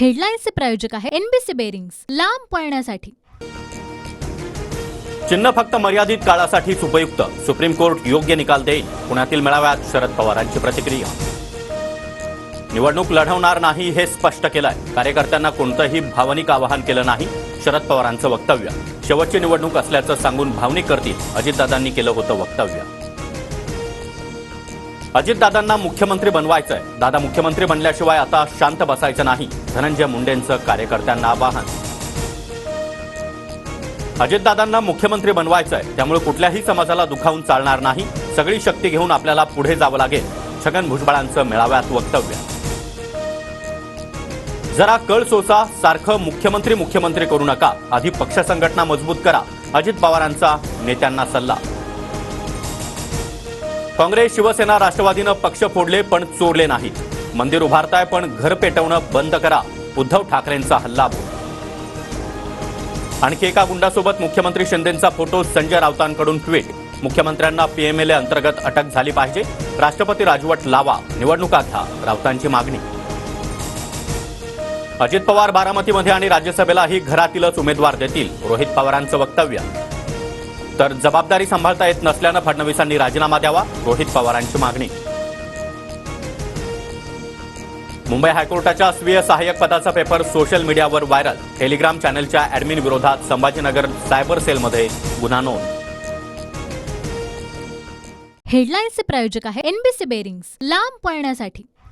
हेडलाईन्सचे प्रायोजक आहे NBC bearings, लांब पळण्यासाठी। चिन्ह फक्त मर्यादित काळासाठीच उपयुक्त, सुप्रीम कोर्ट योग्य निकाल देईल। पुण्यातील मेळाव्यात शरद पवारांची प्रतिक्रिया। निवडणूक लढवणार नाही हे स्पष्ट केलंय, कार्यकर्त्यांना कोणतंही भावनिक आवाहन केलं नाही। शरद पवारांचं वक्तव्य, शेवटची निवडणूक असल्याचं सांगून भावनिक करतील अजितदादांनी केलं होतं वक्तव्य। अजितदादांना मुख्यमंत्री बनवायचंय, दादा मुख्यमंत्री बनल्याशिवाय आता शांत बसायचं नाही, धनंजय मुंडेंचं कार्यकर्त्यांना आवाहन। अजितदादांना मुख्यमंत्री बनवायचंय, त्यामुळे कुठल्याही समाजाला दुखावून चालणार नाही, सगळी शक्ती घेऊन आपल्याला पुढे जावं लागेल, छगन भुजबळांचं मेळाव्यात वक्तव्य। जरा कळ सोसा, सारखं मुख्यमंत्री मुख्यमंत्री करू नका, आधी पक्ष संघटना मजबूत करा, अजित पवारांचा नेत्यांना सल्ला। काँग्रेस, शिवसेना, राष्ट्रवादीनं पक्ष फोडले पण चोरले नाहीत, मंदिर उभारताय पण घर पेटवणं बंद करा, उद्धव ठाकरेंचा हल्लाबोल। आणखी एका गुंडासोबत मुख्यमंत्री शिंदेंचा फोटो, संजय राऊतांकडून ट्विट, मुख्यमंत्र्यांना पीएमएलए अंतर्गत अटक झाली पाहिजे, राष्ट्रपती राजवट लावा, निवडणुका घ्या, राऊतांची मागणी। अजित पवार बारामतीमध्ये आणि राज्यसभेलाही घरातीलच उमेदवार देतील, रोहित पवारांचं वक्तव्य। तर जबाबदारी सांभाळता येत नसल्यानं फडणवीसांनी राजीनामा द्यावा, रोहित पवारांची मागणी। मुंबई हायकोर्टाच्या स्वीय सहाय्यक पदाचा पेपर सोशल मीडियावर व्हायरल, टेलिग्राम चॅनलच्या ऍडमिन विरोधात संभाजीनगर सायबर सेलमध्ये गुन्हा नोंद। हेडलाईन्सचे प्रायोजक आहे एनबीसी बेरिंग्स, लांब पळण्यासाठी।